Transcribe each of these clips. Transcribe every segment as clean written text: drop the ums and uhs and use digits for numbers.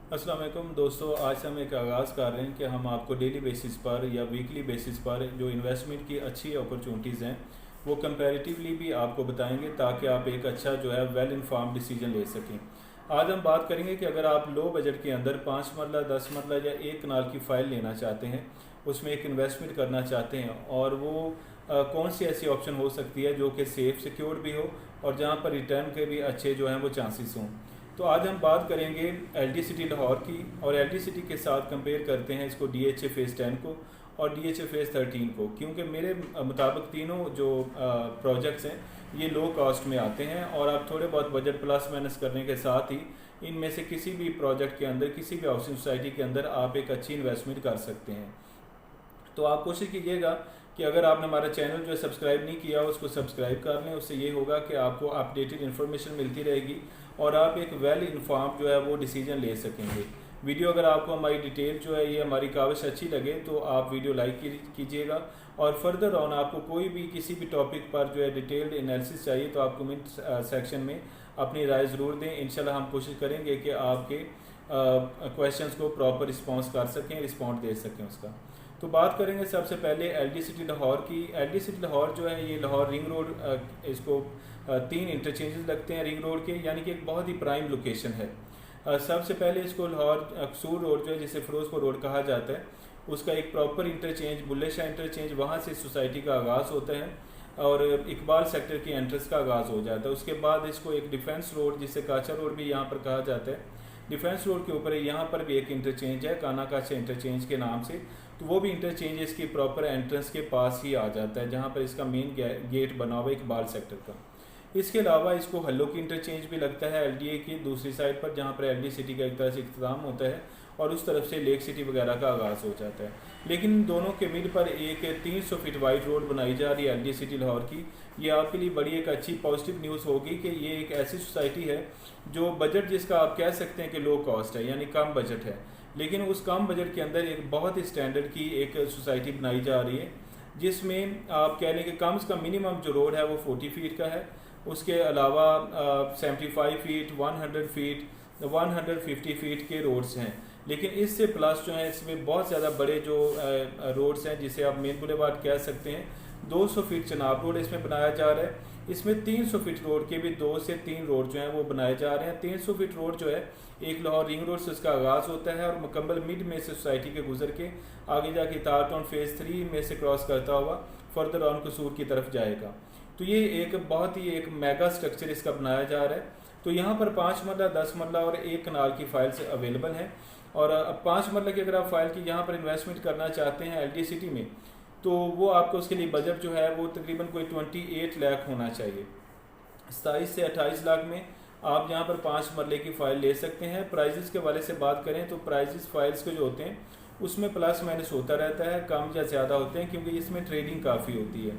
अस्सलाम वालेकुम दोस्तों, आज से हम एक आगाज़ कर रहे हैं कि हम आपको डेली बेसिस पर या वीकली बेसिस पर जो इन्वेस्टमेंट की अच्छी अपॉर्चुनिटीज़ हैं वो कंपैरेटिवली भी आपको बताएंगे ताकि आप एक अच्छा जो है वेल इन्फॉर्म्ड डिसीजन ले सकें। आज हम बात करेंगे कि अगर आप लो बजट के अंदर 5 मरला 10 मरला या 1 कनाल की फ़ाइल लेना चाहते हैं, उसमें एक इन्वेस्टमेंट करना चाहते हैं और वो कौन सी ऐसी ऑप्शन हो सकती है जो कि सेफ़ सिक्योर्ड भी हो और जहाँ पर रिटर्न के भी अच्छे जो हैं वो चांसेस हों। तो आज हम बात करेंगे एल सिटी लाहौर की और एल सिटी के साथ कंपेयर करते हैं इसको DHA फेज़ 10 को और DHA फेज़ 13 को, क्योंकि मेरे मुताबिक तीनों जो प्रोजेक्ट्स हैं ये लो कॉस्ट में आते हैं और आप थोड़े बहुत बजट प्लस माइनस करने के साथ ही इनमें से किसी भी प्रोजेक्ट के अंदर, किसी भी हाउसिंग सोसाइटी के अंदर आप एक अच्छी इन्वेस्टमेंट कर सकते हैं। तो आप कोशिश कीजिएगा कि अगर आपने हमारा चैनल जो है सब्सक्राइब नहीं किया उसको सब्सक्राइब कर लें। उससे ये होगा कि आपको अपडेटेड इन्फॉर्मेशन मिलती रहेगी और आप एक वेल इन्फॉर्म जो है वो डिसीजन ले सकेंगे। वीडियो अगर आपको हमारी डिटेल जो है ये हमारी काविश अच्छी लगे तो आप वीडियो लाइक कीजिएगा और फर्दर ऑन आपको कोई भी किसी भी टॉपिक पर जो है डिटेल्ड एनालिसिस चाहिए तो आप कमेंट सेक्शन में अपनी राय ज़रूर दें। इंशाल्लाह हम कोशिश करेंगे कि आपके क्वेश्चंस को प्रॉपर रिस्पॉन्स कर सकें, रिस्पॉन्ड दे सकें उसका। तो बात करेंगे सबसे पहले LD सिटी लाहौर की। LD सिटी लाहौर जो है ये लाहौर रिंग रोड, इसको 3 इंटरचेंजेस लगते हैं रिंग रोड के, यानी कि एक बहुत ही प्राइम लोकेशन है। सबसे पहले इसको लाहौर कसूर रोड जो है जिसे फिरोजपुर रोड कहा जाता है, उसका एक proper interchange Bulleh Shah interchange, वहाँ से सोसाइटी का आगाज़ होता है और इकबाल सेक्टर की एंट्रेंस का आगाज़ हो जाता है। उसके बाद इसको एक डिफेंस रोड जिसे काचा रोड भी यहाँ पर कहा जाता है, डिफेंस रोड के ऊपर यहाँ पर भी एक इंटरचेंज है काना काचा इंटरचेंज के नाम से, तो वो भी इंटरचेंज इसकी प्रॉपर एंट्रेंस के पास ही आ जाता है जहाँ पर इसका मेन गेट बना हुआ है इकबाल सेक्टर का। इसके अलावा इसको हल्लो की इंटरचेंज भी लगता है LDA की दूसरी साइड पर, जहाँ पर LD सिटी का एक तरह से इख्तिताम होता है और उस तरफ से लेक सिटी वगैरह का आगाज़ हो जाता है। लेकिन इन दोनों के मिड पर एक 300 फीट वाइड रोड बनाई जा रही है LD सिटी लाहौर की। ये आपके लिए बड़ी एक अच्छी पॉजिटिव न्यूज़ होगी कि ये एक ऐसी सोसाइटी है जो बजट जिसका आप कह सकते हैं कि लो कॉस्ट है, यानी कम बजट है, लेकिन उस कम बजट के अंदर एक बहुत ही स्टैंडर्ड की एक सोसाइटी बनाई जा रही है जिसमें आप कह लें कि कम से कम मिनिमम जो रोड है वो 40 फीट का है। उसके अलावा 75 फीट, 100 फीट, 150 फीट के रोड्स हैं, लेकिन इससे प्लस जो है इसमें बहुत ज़्यादा बड़े जो रोड्स हैं जिसे आप मेन बुलेवार्ड कह सकते हैं। 200 फीट चनाब रोड इसमें बनाया जा रहा है। इसमें 300 फीट रोड के भी 2 से 3 रोड जो हैं वो बनाए जा रहे हैं। 300 फीट रोड जो है एक लाहौर रिंग रोड से उसका आगाज़ होता है और मुकम्मल मिड में से सोसाइटी के गुजर के आगे जाके तार टाउन फेज़ 3 में से क्रॉस करता हुआ फर्दर ऑन कसूर की तरफ जाएगा। तो ये एक बहुत ही एक मेगा स्ट्रक्चर इसका बनाया जा रहा है। तो यहाँ पर 5 मरला 10 मरला और 1 कनाल की फाइल्स अवेलेबल हैं और 5 मरला की अगर आप फाइल की यहाँ पर इन्वेस्टमेंट करना चाहते हैं LD सिटी में तो वो आपको उसके लिए बजट जो है वो तकरीबन कोई 28 लाख होना चाहिए। 27 से 28 लाख में आप यहाँ पर 5 मरले की फ़ाइल ले सकते हैं। प्राइजेस के वाले से बात करें तो प्राइजेस फाइल्स के जो होते हैं उसमें प्लस माइनस होता रहता है, कम या ज़्यादा होते हैं, क्योंकि इसमें ट्रेडिंग काफ़ी होती है।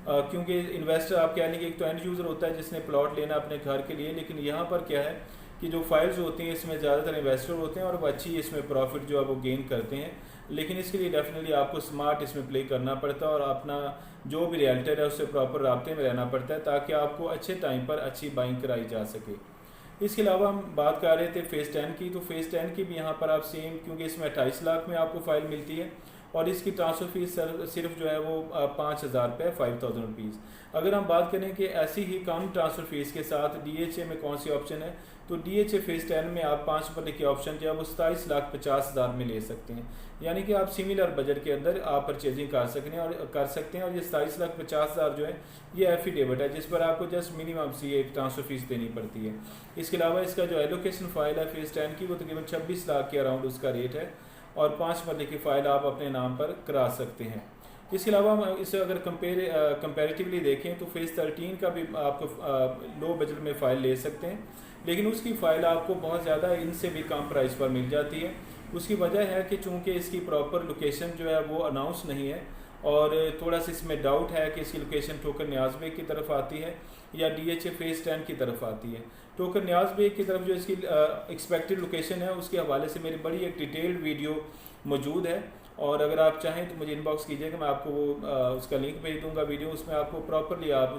क्योंकि इन्वेस्टर आप कह लें कि एक तो एंड यूज़र होता है जिसने प्लॉट लेना अपने घर के लिए, लेकिन यहाँ पर क्या है कि जो फाइल्स होती हैं इसमें ज़्यादातर इन्वेस्टर होते हैं और वो अच्छी इसमें प्रॉफिट जो है वो गेन करते हैं। लेकिन इसके लिए डेफिनेटली आपको स्मार्ट इसमें प्ले करना पड़ता है और अपना जो भी रियल्टर है उससे प्रॉपर राब्ते में रहना पड़ता है ताकि आपको अच्छे टाइम पर अच्छी बाइंग कराई जा सके। इसके अलावा हम बात कर रहे थे फेज़ 10 की, तो फेज़ 10 की भी यहाँ पर आप सेम, क्योंकि इसमें 28 लाख में आपको फ़ाइल मिलती है और इसकी ट्रांसफ़र फीस सिर्फ जो है वो 5,000 रुपये, 5,000 रुपीज़। अगर हम बात करें कि ऐसी ही कम ट्रांसफ़र फीस के साथ DHA में कौन सी ऑप्शन है, तो DHA फेज़ 10 में आप 5 मरले की ऑप्शन जो है वो 27,50,000 में ले सकते हैं, यानी कि आप सिमिलर बजट के अंदर आप परचेजिंग कर सकते हैं और ये 27,50,000 जो है ये एफिडेविट है जिस पर आपको जस्ट मिनिमम सी एक ट्रांसफ़र फीस देनी पड़ती है। इसके अलावा इसका जो एलोकेशन फ़ाइल है फेज़ 10 की वो तकरीबन 26 लाख के अराउंड उसका रेट है और 5 मरले की फ़ाइल आप अपने नाम पर करा सकते हैं। इसके अलावा हम इसे अगर कंपेरेटिवली देखें तो फेज़ 13 का भी आपको लो बजट में फ़ाइल ले सकते हैं, लेकिन उसकी फ़ाइल आपको बहुत ज़्यादा इनसे भी कम प्राइस पर मिल जाती है। उसकी वजह है कि चूँकि इसकी प्रॉपर लोकेशन जो है वो अनाउंस नहीं है और थोड़ा सा इसमें डाउट है कि इसकी लोकेशन ठोकर न्याज़ बेग की तरफ आती है या DHA फेज़ 10 की तरफ आती है। टोकर न्याज बेग की तरफ जो इसकी एक्सपेक्टेड लोकेशन है उसके हवाले से मेरी बड़ी एक डिटेल्ड वीडियो मौजूद है, और अगर आप चाहें तो मुझे इनबॉक्स कीजिएगा, मैं आपको उसका लिंक भेज दूंगा वीडियो, उसमें आपको प्रॉपरली आप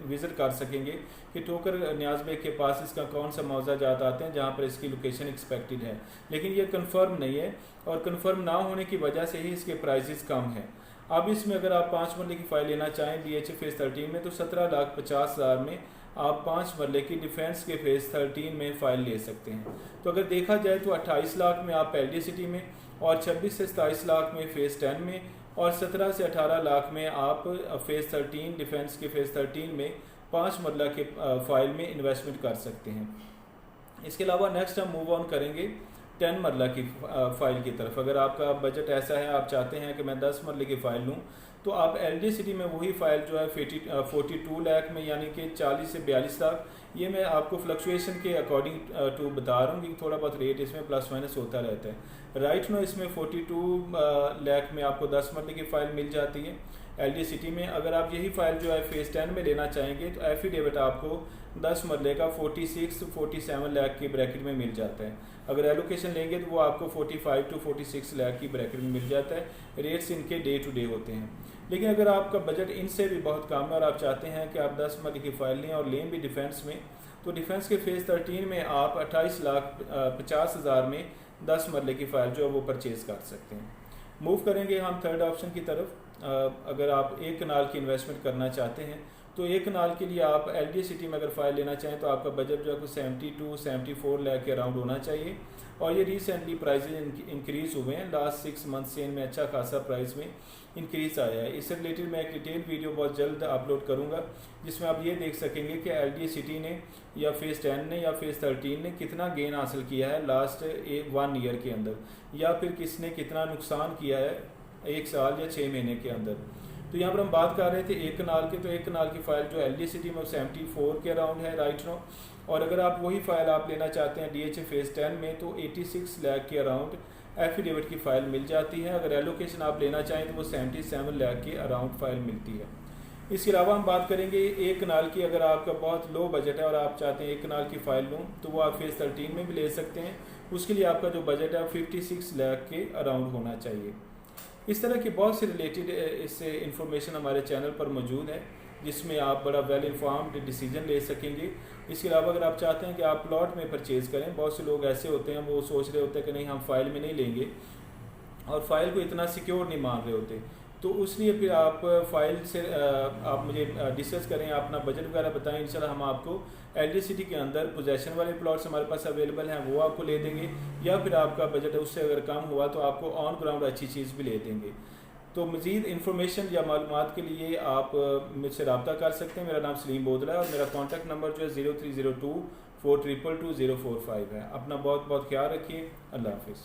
विज़िट कर सकेंगे कि टोकर न्याज बेग के पास इसका कौन सा मौजा जात आते हैं जहाँ पर इसकी लोकेशन एक्सपेक्टेड है। लेकिन ये कंफर्म नहीं है, और कंफर्म ना होने की वजह से ही इसके प्राइजेस कम हैं। अब इसमें अगर आप 5 मरले की फ़ाइल लेना चाहें DHA फेज़ 13 में तो 17,50,000 में आप 5 मरले की डिफेंस के फेज़ 13 में फ़ाइल ले सकते हैं। तो अगर देखा जाए तो 28 लाख में आप LD सिटी में, और 26 से 27 लाख में फेज़ 10 में, और 17 से 18 लाख में आप फेज़ 13 डिफेंस के फेज़ 13 में 5 मरला के फ़ाइल में इन्वेस्टमेंट कर सकते हैं। इसके अलावा नेक्स्ट हम मूव ऑन करेंगे 10 मरला की फ़ाइल की तरफ। अगर आपका बजट ऐसा है, आप चाहते हैं कि मैं 10 मरले की फ़ाइल लूँ, तो आप LD सिटी में वही फ़ाइल जो है 42 लाख में, यानी कि 40 से 42 लाख, ये मैं आपको फ्लक्चुएशन के अकॉर्डिंग टू बता रहा हूँ कि थोड़ा बहुत रेट इसमें प्लस माइनस होता रहता है। राइट नो इसमें 42 लाख में आपको 10 मरले की फ़ाइल मिल जाती है LD सिटी में। अगर आप यही फ़ाइल जो है फेज़ 10 में लेना चाहेंगे तो एफिडेविट आपको 10 मरले का 46-47 लाख की ब्रैकेट में मिल जाता है। अगर एलोकेशन लेंगे तो वो आपको 45-46 लाख की ब्रैकेट में मिल जाता है। रेट्स इनके डे टू डे होते हैं। लेकिन अगर आपका बजट इनसे भी बहुत कम है और आप चाहते हैं कि आप 10 मरले की फ़ाइल लें और लें भी डिफेंस में, तो डिफेंस के फेज़ 13 में आप 28,50,000 में 10 मरले की फ़ाइल जो है वो परचेज़ कर सकते हैं। मूव करेंगे हम थर्ड ऑप्शन की तरफ। अगर आप 1 कनाल की इन्वेस्टमेंट करना चाहते हैं तो 1 कनाल के लिए आप LD सिटी में अगर फ़ाइल लेना चाहें तो आपका बजट जो है कुछ 72-74 लाख के अराउंड होना चाहिए। और ये रिसेंटली प्राइजेज इंक्रीज़ हुए हैं, लास्ट 6 मंथ से इनमें अच्छा खासा प्राइस में इंक्रीज़ आया है। इससे रिलेटेड मैं एक डिटेल वीडियो बहुत जल्द अपलोड करूँगा जिसमें आप ये देख सकेंगे कि LD सिटी ने या फेज़ 10 ने या फेज़ 13 ने कितना गेन हासिल किया है लास्ट 1 ईयर के अंदर, या फिर किसने कितना नुकसान किया है 1 साल या 6 महीने के अंदर। तो यहाँ पर हम बात कर रहे थे 1 कनाल की, तो 1 कनाल की फ़ाइल जो LD सिटी में 74 के अराउंड है राइट नो। और अगर आप वही फ़ाइल आप लेना चाहते हैं DHA फेज़ 10 में तो 86 लाख के अराउंड एफिडेविट की फ़ाइल मिल जाती है। अगर एलोकेशन आप लेना चाहें तो वो 77 लाख के अराउंड फ़ाइल मिलती है। इसके अलावा हम बात करेंगे 1 कनाल की। अगर आपका बहुत लो बजट है और आप चाहते हैं 1 कनाल की फ़ाइल लूँ तो वो आप फेज़ 13 में भी ले सकते हैं। उसके लिए आपका जो बजट है 56 लाख के अराउंड होना चाहिए। इस तरह की बहुत सी रिलेटेड इससे इंफॉर्मेशन हमारे चैनल पर मौजूद है जिसमें आप बड़ा वेल इन्फॉर्म्ड डिसीजन ले सकेंगे। इसके अलावा अगर आप चाहते हैं कि आप प्लॉट में परचेज़ करें, बहुत से लोग ऐसे होते हैं वो सोच रहे होते हैं कि नहीं हम फ़ाइल में नहीं लेंगे और फ़ाइल को इतना सिक्योर नहीं मान रहे होते, तो उसलिए फिर आप फ़ाइल से आप मुझे डिस्कस करें, अपना बजट वगैरह बताएं। इंशाल्लाह हम आपको LD सिटी के अंदर पोजेशन वाले प्लॉट्स हमारे पास अवेलेबल हैं वो आपको ले देंगे, या फिर आपका बजट उससे अगर कम हुआ तो आपको ऑन ग्राउंड अच्छी चीज़ भी ले देंगे। तो मज़ीद इन्फॉर्मेशन या मालूमात के लिए आप मुझसे रब्ता कर सकते हैं। मेरा नाम सलीम बोदला है और मेरा कॉन्टैक्ट नंबर जो है 0302 422 045 है। अपना बहुत बहुत ख्याल रखिए। अल्लाह हाफिज़।